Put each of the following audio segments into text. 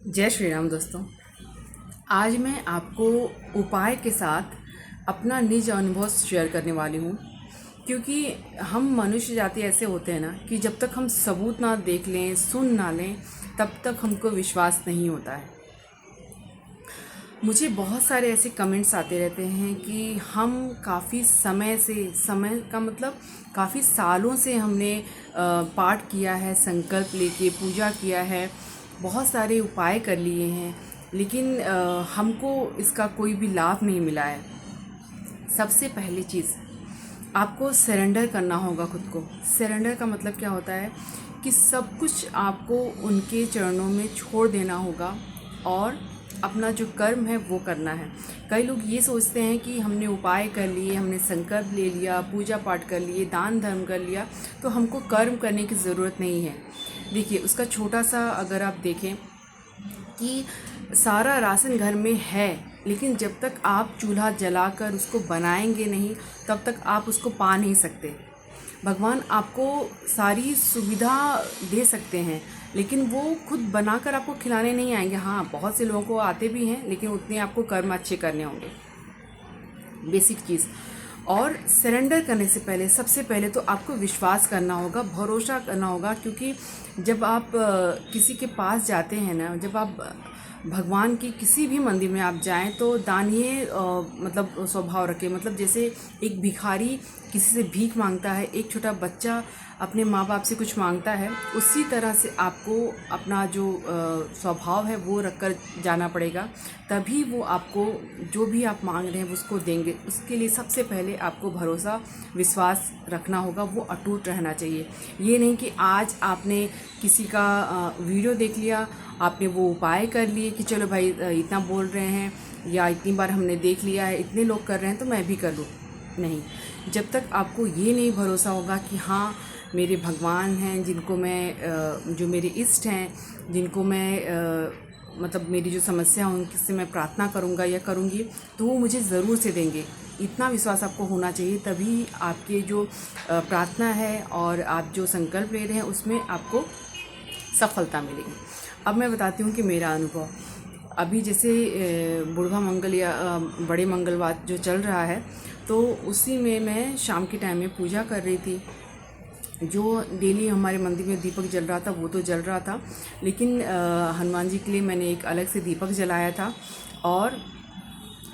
जय श्री राम दोस्तों। आज मैं आपको उपाय के साथ अपना निज अनुभव शेयर करने वाली हूँ, क्योंकि हम मनुष्य जाति ऐसे होते हैं ना कि जब तक हम सबूत ना देख लें, सुन ना लें, तब तक हमको विश्वास नहीं होता है। मुझे बहुत सारे ऐसे कमेंट्स आते रहते हैं कि हम काफ़ी समय का मतलब काफ़ी सालों से हमने पाठ किया है, संकल्प लेके पूजा किया है, बहुत सारे उपाय कर लिए हैं, लेकिन हमको इसका कोई भी लाभ नहीं मिला है। सबसे पहली चीज़, आपको सरेंडर करना होगा खुद को। सरेंडर का मतलब क्या होता है कि सब कुछ आपको उनके चरणों में छोड़ देना होगा और अपना जो कर्म है वो करना है। कई लोग ये सोचते हैं कि हमने उपाय कर लिए, हमने संकल्प ले लिया, पूजा पाठ कर लिए, दान धर्म कर लिया, तो हमको कर्म करने की ज़रूरत नहीं है। देखिए, उसका छोटा सा अगर आप देखें कि सारा राशन घर में है, लेकिन जब तक आप चूल्हा जलाकर उसको बनाएंगे नहीं, तब तक आप उसको पा नहीं सकते। भगवान आपको सारी सुविधा दे सकते हैं, लेकिन वो खुद बनाकर आपको खिलाने नहीं आएंगे। हाँ, बहुत से लोगों को आते भी हैं, लेकिन उतने आपको कर्म अच्छे करने होंगे। बेसिक चीज़। और सरेंडर करने से पहले सबसे पहले तो आपको विश्वास करना होगा, भरोसा करना होगा, क्योंकि जब आप किसी के पास जाते हैं ना, जब आप भगवान की किसी भी मंदिर में आप जाएं तो दानिये मतलब स्वभाव रखें। मतलब जैसे एक भिखारी किसी से भीख मांगता है, एक छोटा बच्चा अपने माँ बाप से कुछ मांगता है, उसी तरह से आपको अपना जो स्वभाव है वो रख कर जाना पड़ेगा, तभी वो आपको जो भी आप मांग रहे हैं उसको देंगे। उसके लिए सबसे पहले आपको भरोसा, विश्वास रखना होगा, वो अटूट रहना चाहिए। ये नहीं कि आज आपने किसी का वीडियो देख लिया, आपने वो उपाय कर लिए कि चलो भाई इतना बोल रहे हैं या इतनी बार हमने देख लिया है, इतने लोग कर रहे हैं तो मैं भी कर लूँ। नहीं, जब तक आपको ये नहीं भरोसा होगा कि हाँ मेरे भगवान हैं, जिनको मैं जो मेरे इष्ट हैं, जिनको मैं मतलब मेरी जो समस्या है उनसे मैं प्रार्थना करूँगा या करूँगी, तो वो मुझे ज़रूर से देंगे। इतना विश्वास आपको होना चाहिए, तभी आपके जो प्रार्थना है और आप जो संकल्प ले रहे हैं उसमें आपको सफलता मिलेगी। अब मैं बताती हूँ कि मेरा अनुभव अभी जैसे बुढ़वा मंगल या बड़े मंगलवार जो चल रहा है, तो उसी में मैं शाम के टाइम में पूजा कर रही थी। जो डेली हमारे मंदिर में दीपक जल रहा था वो तो जल रहा था, लेकिन हनुमान जी के लिए मैंने एक अलग से दीपक जलाया था। और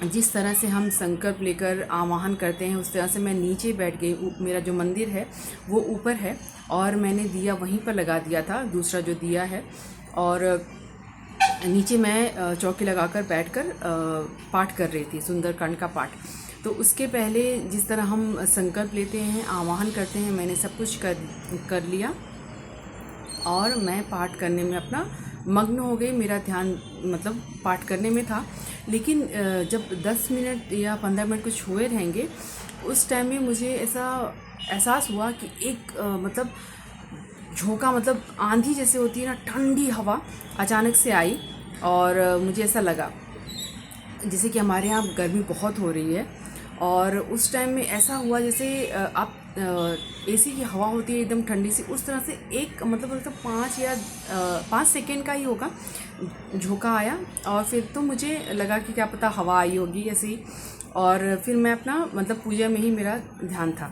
जिस तरह से हम संकल्प लेकर आवाहन करते हैं, उस तरह से मैं नीचे बैठ गई। मेरा जो मंदिर है वो ऊपर है और मैंने दिया वहीं पर लगा दिया था, दूसरा जो दिया है, और नीचे मैं चौकी लगाकर बैठकर पाठ कर रही थी, सुंदरकांड का पाठ। तो उसके पहले जिस तरह हम संकल्प लेते हैं, आवाहन करते हैं, मैंने सब कुछ कर लिया और मैं पाठ करने में अपना मग्न हो गई। मेरा ध्यान मतलब पाठ करने में था, लेकिन जब 10 मिनट या 15 मिनट कुछ हुए रहेंगे, उस टाइम में मुझे ऐसा एहसास हुआ कि एक मतलब झोंका, मतलब आंधी जैसे होती है ना, ठंडी हवा अचानक से आई और मुझे ऐसा लगा जैसे कि हमारे यहाँ गर्मी बहुत हो रही है। और उस टाइम में ऐसा हुआ जैसे आप एसी की हवा होती है एकदम ठंडी सी, उस तरह से एक मतलब 5 सेकेंड का ही होगा, झोंका आया। और फिर तो मुझे लगा कि क्या पता हवा आई होगी ऐसे ही। और फिर मैं अपना मतलब पूजा में ही मेरा ध्यान था।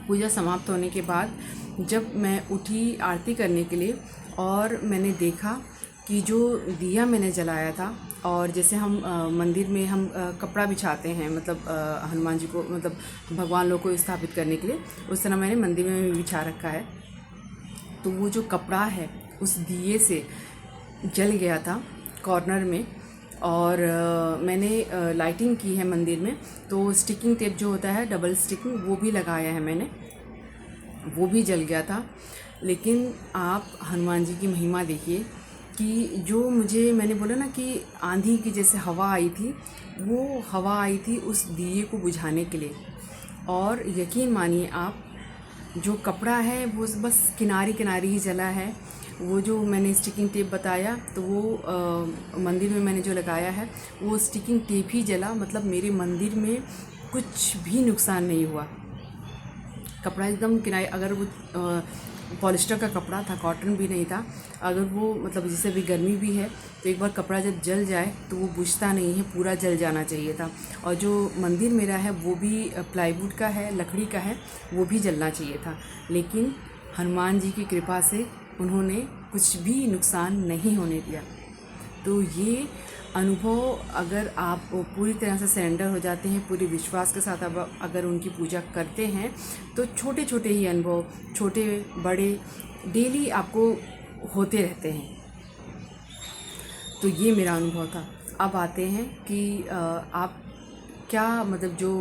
पूजा समाप्त होने के बाद जब मैं उठी आरती करने के लिए, और मैंने देखा कि जो दिया मैंने जलाया था, और जैसे हम मंदिर में हम कपड़ा बिछाते हैं, मतलब हनुमान जी को, मतलब भगवान लोग को स्थापित करने के लिए, उस तरह मैंने मंदिर में भी बिछा रखा है। तो वो जो कपड़ा है उस दिए से जल गया था कॉर्नर में। और मैंने लाइटिंग की है मंदिर में, तो स्टिकिंग टेप जो होता है, डबल स्टिकिंग, वो भी लगाया है मैंने, वो भी जल गया था। लेकिन आप हनुमान जी की महिमा देखिए कि जो मैंने बोला ना कि आंधी की जैसे हवा आई थी, वो हवा आई थी उस दिए को बुझाने के लिए। और यकीन मानिए आप, जो कपड़ा है वो बस किनारे किनारे ही जला है। वो जो मैंने स्टिकिंग टेप बताया, तो वो मंदिर में मैंने जो लगाया है वो स्टिकिंग टेप ही जला। मतलब मेरे मंदिर में कुछ भी नुकसान नहीं हुआ। कपड़ा एकदम किनारे, अगर वो पॉलिस्टर का कपड़ा था, कॉटन भी नहीं था। अगर वो मतलब जैसे अभी गर्मी भी है तो एक बार कपड़ा जब जल जाए तो वो बुझता नहीं है, पूरा जल जाना चाहिए था। और जो मंदिर मेरा है वो भी प्लाईवुड का है, लकड़ी का है, वो भी जलना चाहिए था। लेकिन हनुमान जी की कृपा से उन्होंने कुछ भी नुकसान नहीं होने दिया। तो ये अनुभव, अगर आप पूरी तरह से सरेंडर हो जाते हैं, पूरे विश्वास के साथ अब अगर उनकी पूजा करते हैं, तो छोटे छोटे ही अनुभव, छोटे बड़े डेली आपको होते रहते हैं। तो ये मेरा अनुभव था। अब आते हैं कि आप क्या मतलब जो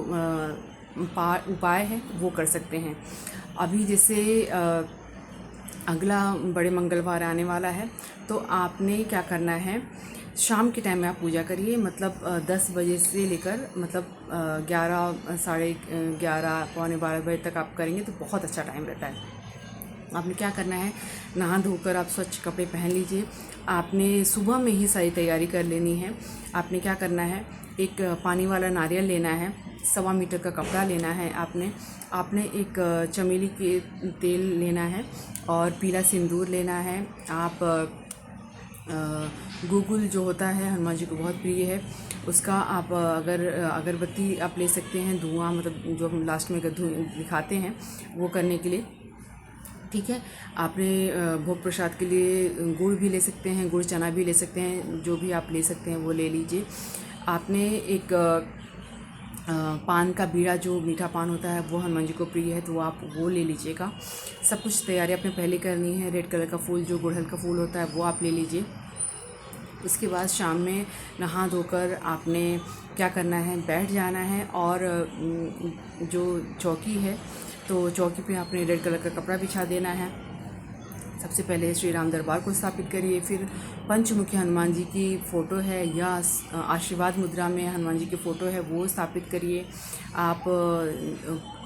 उपाय है वो कर सकते हैं। अभी जैसे अगला बड़े मंगलवार आने वाला है, तो आपने क्या करना है, शाम के टाइम में आप पूजा करिए। मतलब 10 बजे से लेकर मतलब 11, साढ़े 11, पौने 12 बजे तक आप करेंगे तो बहुत अच्छा टाइम रहता है। आपने क्या करना है, नहा धोकर आप स्वच्छ कपड़े पहन लीजिए। आपने सुबह में ही सारी तैयारी कर लेनी है। आपने क्या करना है, एक पानी वाला नारियल लेना है, 1.25 मीटर का कपड़ा लेना है। आपने एक चमेली के तेल लेना है और पीला सिंदूर लेना है। आप गूगल जो होता है हनुमान जी को बहुत प्रिय है, उसका आप अगर अगरबत्ती आप ले सकते हैं, धुआं मतलब जो हम लास्ट में दिखाते हैं वो करने के लिए, ठीक है। आपने भोग प्रसाद के लिए गुड़ भी ले सकते हैं, गुड़ चना भी ले सकते हैं, जो भी आप ले सकते हैं वो ले लीजिए। आपने एक पान का बीड़ा, जो मीठा पान होता है वो हनुमान जी को प्रिय है, तो वो आप वो ले लीजिएगा। सब कुछ तैयारी आपने पहले करनी है। रेड कलर का फूल, जो गुड़हल का फूल होता है, वो आप ले लीजिए। उसके बाद शाम में नहा धोकर आपने क्या करना है, बैठ जाना है। और जो चौकी है, तो चौकी पे आपने रेड कलर का कपड़ा बिछा देना है। सबसे पहले श्री राम दरबार को स्थापित करिए। फिर पंचमुखी हनुमान जी की फ़ोटो है या आशीर्वाद मुद्रा में हनुमान जी की फ़ोटो है, वो स्थापित करिए। आप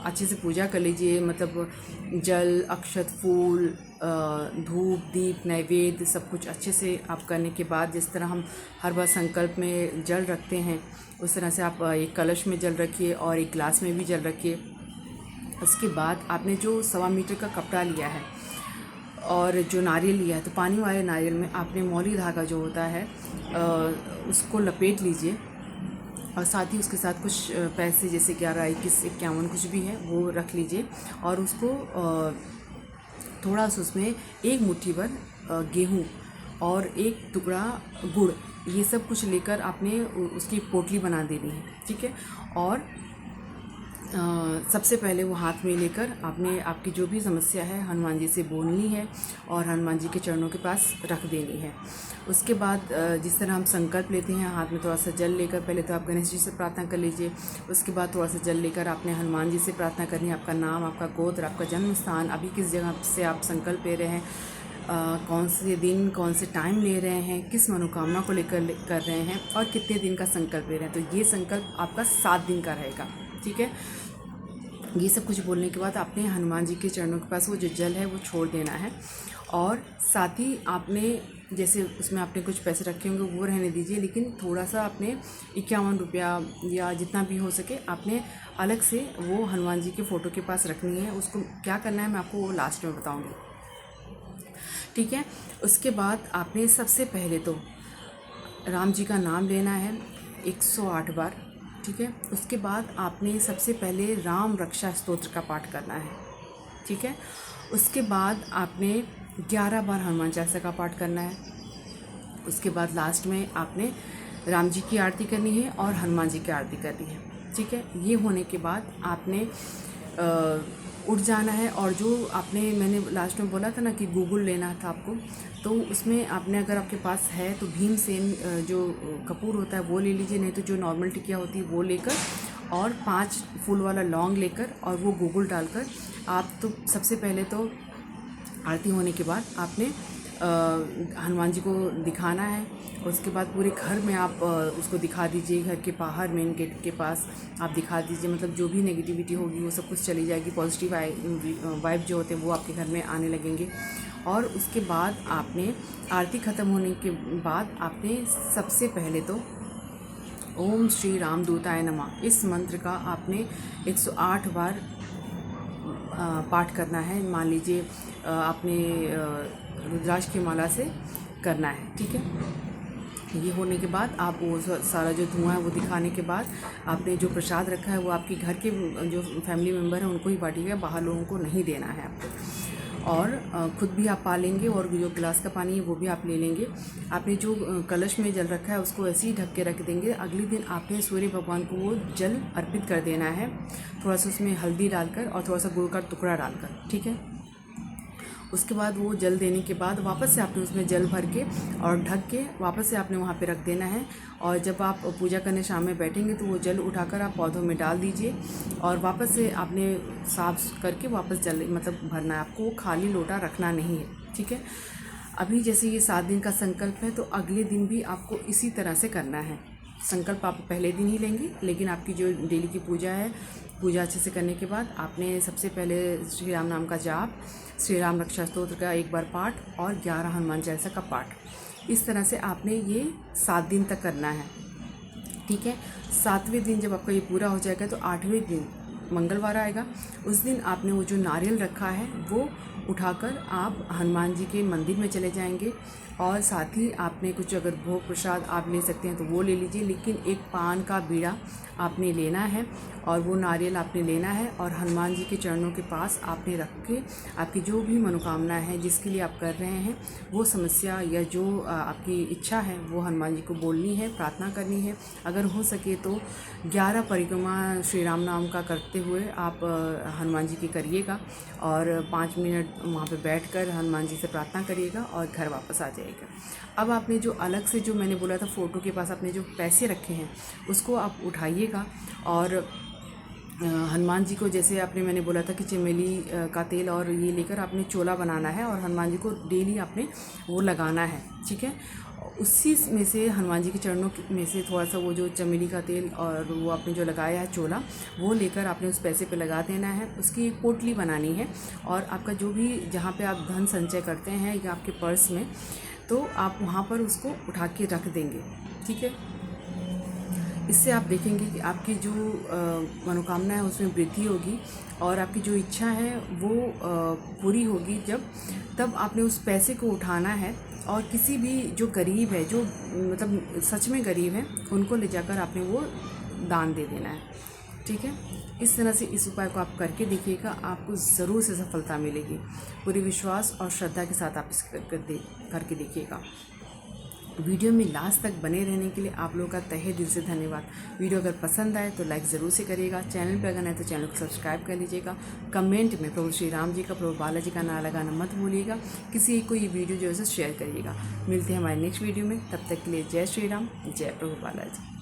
अच्छे से पूजा कर लीजिए। मतलब जल, अक्षत, फूल, धूप, दीप, नैवेद्य सब कुछ अच्छे से आप करने के बाद, जिस तरह हम हर बार संकल्प में जल रखते हैं, उस तरह से आप एक कलश में जल रखिए और एक गिलास में भी जल रखिए। उसके बाद आपने जो 1.25 मीटर का कपड़ा लिया है और जो नारियल लिया है, तो पानी वाले नारियल में आपने मौली धागा जो होता है उसको लपेट लीजिए। और साथ ही उसके साथ कुछ पैसे, जैसे 11, 21, 51 कुछ भी है वो रख लीजिए। और उसको थोड़ा सा उसमें एक मुट्ठी भर गेहूँ और एक टुकड़ा गुड़, ये सब कुछ लेकर आपने उसकी पोटली बना देनी है, ठीक है। और सबसे पहले वो हाथ में लेकर आपने आपकी जो भी समस्या है हनुमान जी से बोलनी है और हनुमान जी के चरणों के पास रख देनी है। उसके बाद जिस तरह हम संकल्प लेते हैं, हाथ में थोड़ा सा जल लेकर, पहले तो आप गणेश जी से प्रार्थना कर लीजिए। उसके बाद थोड़ा सा जल लेकर आपने हनुमान जी से प्रार्थना करनी है। आपका नाम, आपका गोत्र, आपका जन्म स्थान, अभी किस जगह से आप संकल्प ले रहे हैं, कौन से दिन, कौन से टाइम ले रहे हैं, किस मनोकामना को लेकर कर रहे हैं और कितने दिन का संकल्प ले रहे हैं। तो ये संकल्प आपका 7 दिन का रहेगा, ठीक है। ये सब कुछ बोलने के बाद आपने हनुमान जी के चरणों के पास वो जो जल है वो छोड़ देना है। और साथ ही आपने जैसे उसमें आपने कुछ पैसे रखे होंगे वो रहने दीजिए, लेकिन थोड़ा सा आपने 51 रुपया या जितना भी हो सके आपने अलग से वो हनुमान जी के फ़ोटो के पास रखनी है। उसको क्या करना है मैं आपको वो लास्ट में बताऊँगी, ठीक है। उसके बाद आपने सबसे पहले तो राम जी का नाम लेना है 108 बार, ठीक है। उसके बाद आपने सबसे पहले राम रक्षा स्तोत्र का पाठ करना है, ठीक है। उसके बाद आपने 11 बार हनुमान चालीसा का पाठ करना है। उसके बाद लास्ट में आपने राम जी की आरती करनी है और हनुमान जी की आरती करनी है, ठीक है। ये होने के बाद आपने उठ जाना है। और जो आपने मैंने लास्ट में बोला था ना कि गूगल लेना था आपको, तो उसमें आपने अगर आपके पास है तो भीमसेन जो कपूर होता है वो ले लीजिए, नहीं तो जो नॉर्मल टिकिया होती है वो लेकर, और 5 फूल वाला लौंग लेकर और वो गूगल डालकर आप तो सबसे पहले तो आरती होने के बाद आपने हनुमान जी को दिखाना है। उसके बाद पूरे घर में आप उसको दिखा दीजिए, घर के बाहर मेन गेट के पास आप दिखा दीजिए। मतलब जो भी नेगेटिविटी होगी वो सब कुछ चली जाएगी, पॉजिटिव वाइब जो होते हैं वो आपके घर में आने लगेंगे। और उसके बाद आपने आरती ख़त्म होने के बाद आपने सबसे पहले तो ओम श्री रामदूताय नमः इस मंत्र का आपने 108 बार पाठ करना है। मान लीजिए आपने रुद्राक्ष की माला से करना है। ठीक है, ये होने के बाद आप वो सारा जो धुआं है वो दिखाने के बाद आपने जो प्रसाद रखा है वो आपके घर के जो फैमिली मेम्बर हैं उनको ही बांटिएगा, बाहर लोगों को नहीं देना है आपको। और खुद भी आप पा लेंगे और जो गिलास का पानी है वो भी आप ले लेंगे। आपने जो कलश में जल रखा है उसको ऐसे ही ढक के रख देंगे। अगले दिन आपने सूर्य भगवान को वो जल अर्पित कर देना है, थोड़ा सा उसमें हल्दी डालकर और थोड़ा सा गुड़ का टुकड़ा डालकर। ठीक है, उसके बाद वो जल देने के बाद वापस से आपने उसमें जल भर के और ढक के वापस से आपने वहाँ पे रख देना है। और जब आप पूजा करने शाम में बैठेंगे तो वो जल उठाकर आप पौधों में डाल दीजिए और वापस से आपने साफ करके वापस जल मतलब भरना है। आपको वो खाली लोटा रखना नहीं है। ठीक है, अभी जैसे ये 7 दिन का संकल्प है तो अगले दिन भी आपको इसी तरह से करना है। संकल्प आप पहले दिन ही लेंगे, लेकिन आपकी जो डेली की पूजा है, पूजा अच्छे से करने के बाद आपने सबसे पहले श्री राम नाम का जाप, श्री राम रक्षा स्तोत्र का 1 बार पाठ और 11 हनुमान चालीसा का पाठ। इस तरह से आपने ये 7 दिन तक करना है। ठीक है, 7वें दिन जब आपका ये पूरा हो जाएगा तो 8वें दिन मंगलवार आएगा। उस दिन आपने वो जो नारियल रखा है वो उठाकर आप हनुमान जी के मंदिर में चले जाएंगे और साथ ही आपने कुछ अगर भोग प्रसाद आप ले सकते हैं तो वो ले लीजिए, लेकिन एक पान का बीड़ा आपने लेना है और वो नारियल आपने लेना है और हनुमान जी के चरणों के पास आपने रख के आपकी जो भी मनोकामना है जिसके लिए आप कर रहे हैं वो समस्या या जो आपकी इच्छा है वो हनुमान जी को बोलनी है, प्रार्थना करनी है। अगर हो सके तो 11 परिक्रमा श्री राम नाम का करते हुए आप हनुमान जी की करिएगा और 5 मिनट वहाँ पे बैठकर हनुमान जी से प्रार्थना करिएगा और घर वापस आ जाइएगा। अब आपने जो अलग से जो मैंने बोला था फ़ोटो के पास आपने जो पैसे रखे हैं उसको आप उठाइएगा और हनुमान जी को जैसे आपने मैंने बोला था कि चमेली का तेल और ये लेकर आपने चोला बनाना है और हनुमान जी को डेली आपने वो लगाना है। ठीक है, उसी में से हनुमान जी के चरणों में से थोड़ा सा वो जो चमेली का तेल और वो आपने जो लगाया है चोला वो लेकर आपने उस पैसे पे लगा देना है। उसकी एक पोटली बनानी है और आपका जो भी जहाँ पे आप धन संचय करते हैं या आपके पर्स में, तो आप वहाँ पर उसको उठा के रख देंगे। ठीक है, इससे आप देखेंगे कि आपकी जो मनोकामना है उसमें वृद्धि होगी और आपकी जो इच्छा है वो पूरी होगी। तब आपने उस पैसे को उठाना है और किसी भी जो गरीब है, जो मतलब सच में गरीब है, उनको ले जाकर आपने वो दान दे देना है। ठीक है, इस तरह से इस उपाय को आप करके देखिएगा, आपको ज़रूर से सफलता मिलेगी। पूरे विश्वास और श्रद्धा के साथ आप इस करके देखिएगा। वीडियो में लास्ट तक बने रहने के लिए आप लोगों का तहे दिल से धन्यवाद। वीडियो अगर पसंद आए तो लाइक ज़रूर से करिएगा। चैनल पर अगर नहीं तो चैनल को सब्सक्राइब कर लीजिएगा। कमेंट में प्रभु श्री राम जी का, प्रभु बालाजी का नाम लगाना मत भूलिएगा। किसी को ये वीडियो जो है शेयर करिएगा। मिलते हैं हमारे नेक्स्ट वीडियो में, तब तक के लिए जय श्री राम, जय प्रभु बालाजी।